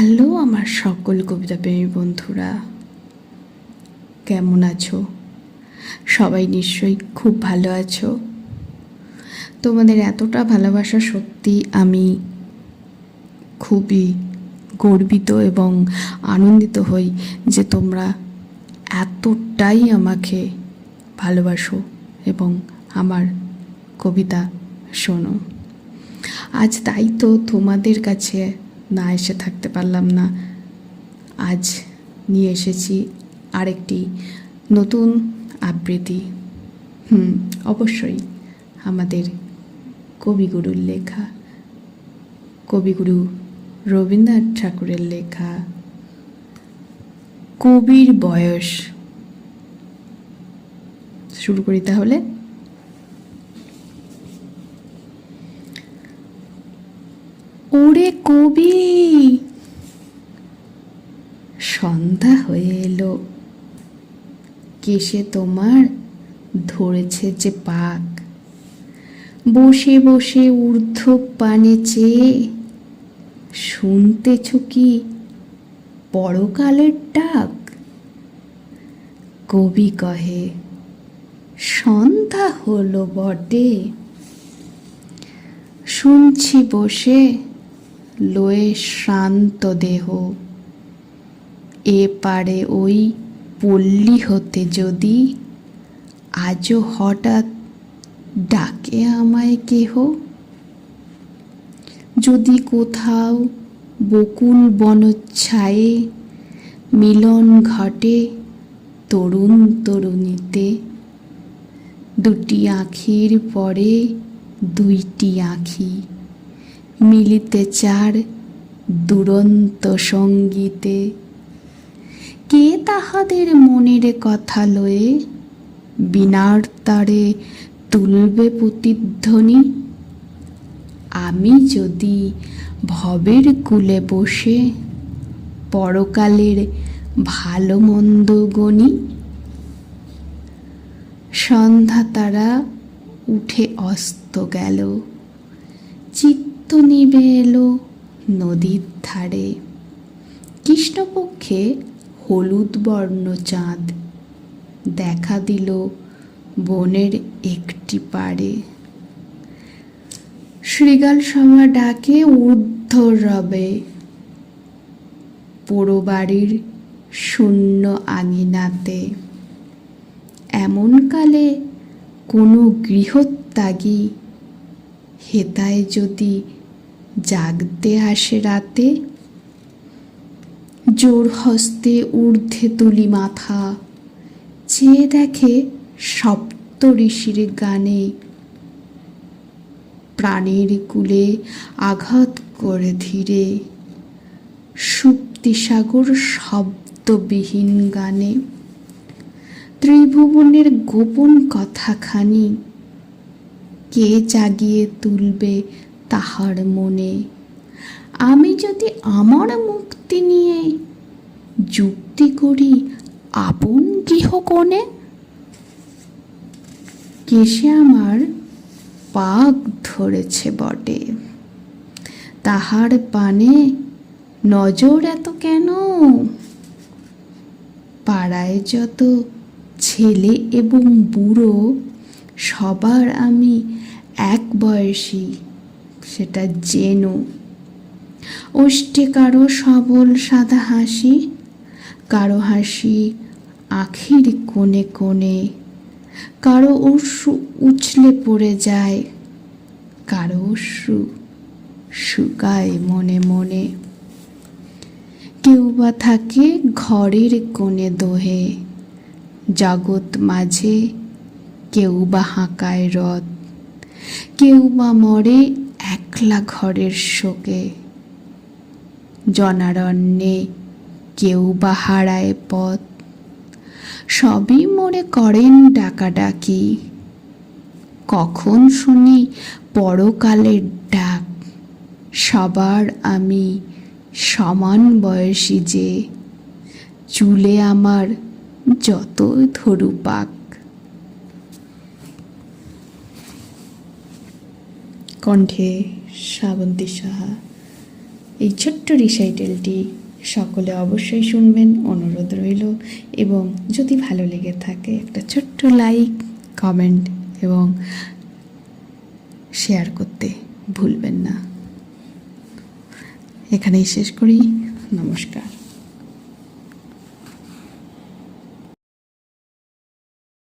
Hello আমার সকল কবিতা প্রেমী বন্ধুরা, কেমন আছো? সবাই নিশ্চয়ই খুব ভালো আছো। তোমাদের এতটা ভালোবাসা সত্যি আমি খুবই গর্বিত এবং আনন্দিত হই যে তোমরা এতটাই আমাকে ভালোবাসো এবং আমার কবিতা শোনো। আজ তাই তো তোমাদের কাছে না এসে থাকতে পারলাম না। আজ নিয়ে এসেছি আরেকটি নতুন আবৃত্তি। অবশ্যই আমাদের কবিগুরুর লেখা, কবিগুরু রবীন্দ্রনাথ ঠাকুরের লেখা কবির বয়স। শুরু করি তাহলে। ওরে কবি, সন্ধ্যা হয়ে এলো, কেশে তোমার ধরেছে যে পাক, বসে বসে ঊর্ধ্ব পানে চেয়ে শুনতেছ কি পরকালের ডাক? কবি কহে সন্ধ্যা হলো বটে, শুনছি বসে লয়ে শ্রান্ত দেহ, এ পারে ওই পল্লী হতে যদি আজও হঠাৎ ডাকে আমায় কেহ, যদি কোথাও বকুল বনচ্ছায়ে মিলন ঘটে তরুণ তরুণীতে, দুটি আঁখির পরে দুইটি আঁখি মিলিতে চার দুরন্ত সঙ্গীতে, কে তাহাদের মনের কথা লয়ে বীণার তারে তুলবে প্রতিধ্বনি? আমি যদি ভবের কূলে বসে পরকালের ভালো মন্দ গণি, সন্ধ্যা তারা উঠে অস্ত গেল, চিত্ত নিবে এলো নদীর ধারে, কৃষ্ণপক্ষে হলুদ বর্ণ চাঁদ দেখা দিল বনের একটি পাড়ে, শৃগাল সভা ডাকে ঊর্ধ্ব রবে, পোড়ো বাড়ির শূন্য আঙিনাতে, এমন কালে কোনো গৃহত্যাগী হেতায় যদি জাগতে আসে রাতে, জোর হস্তে ঊর্ধ্বে তুলি মাথা, চেয়ে দেখে সপ্ত ঋষির গানে, প্রাণের কূলে আঘাত করে ধীরে সুপ্তিসাগর শব্দবিহীন গানে, ত্রিভুবনের গোপন কথাখানি কে জাগিয়ে তুলবে তাহার মনে? আমি যদি আমার মুক্তি নিয়ে যুক্তি করি আপন গৃহকোণে, কেশে আমার পাক ধরেছে বটে, তাহার পানে নজর এত কেন? পাড়ায় যত ছেলে এবং বুড়ো সবার আমি এক বয়সী, সেটা জেনো। ওষ্ঠে কারো সবল সাদা হাসি, কারো হাসি আখির কোণে কোণে, কারো অশ্রু উছলে পড়ে যায়, কারো অশ্রু শুকায় মনে মনে, কেউ বা থাকে ঘরের কোণে দোহে, জগৎ মাঝে কেউ বা হাঁকায় রথ, কেউ বা মরে একলা ঘরের শোকে, জনারণ্যে কেউ বা হারায় পথ, সবই মোরে করেন ডাকাডাকি, কখন শুনি পরকালের ডাক? সবার আমি সমান বয়সী যে, চুলে আমার যত ধরু পাক। কণ্ঠে শ্রাবন্তী সাহা। এই ছোট্ট রিসাইটেলটি সকলে অবশ্যই শুনবেন, অনুরোধ রইল। এবং যদি ভালো লেগে থাকে একটা ছোট্ট লাইক, কমেন্ট এবং শেয়ার করতে ভুলবেন না। এখানেই শেষ করি। নমস্কার।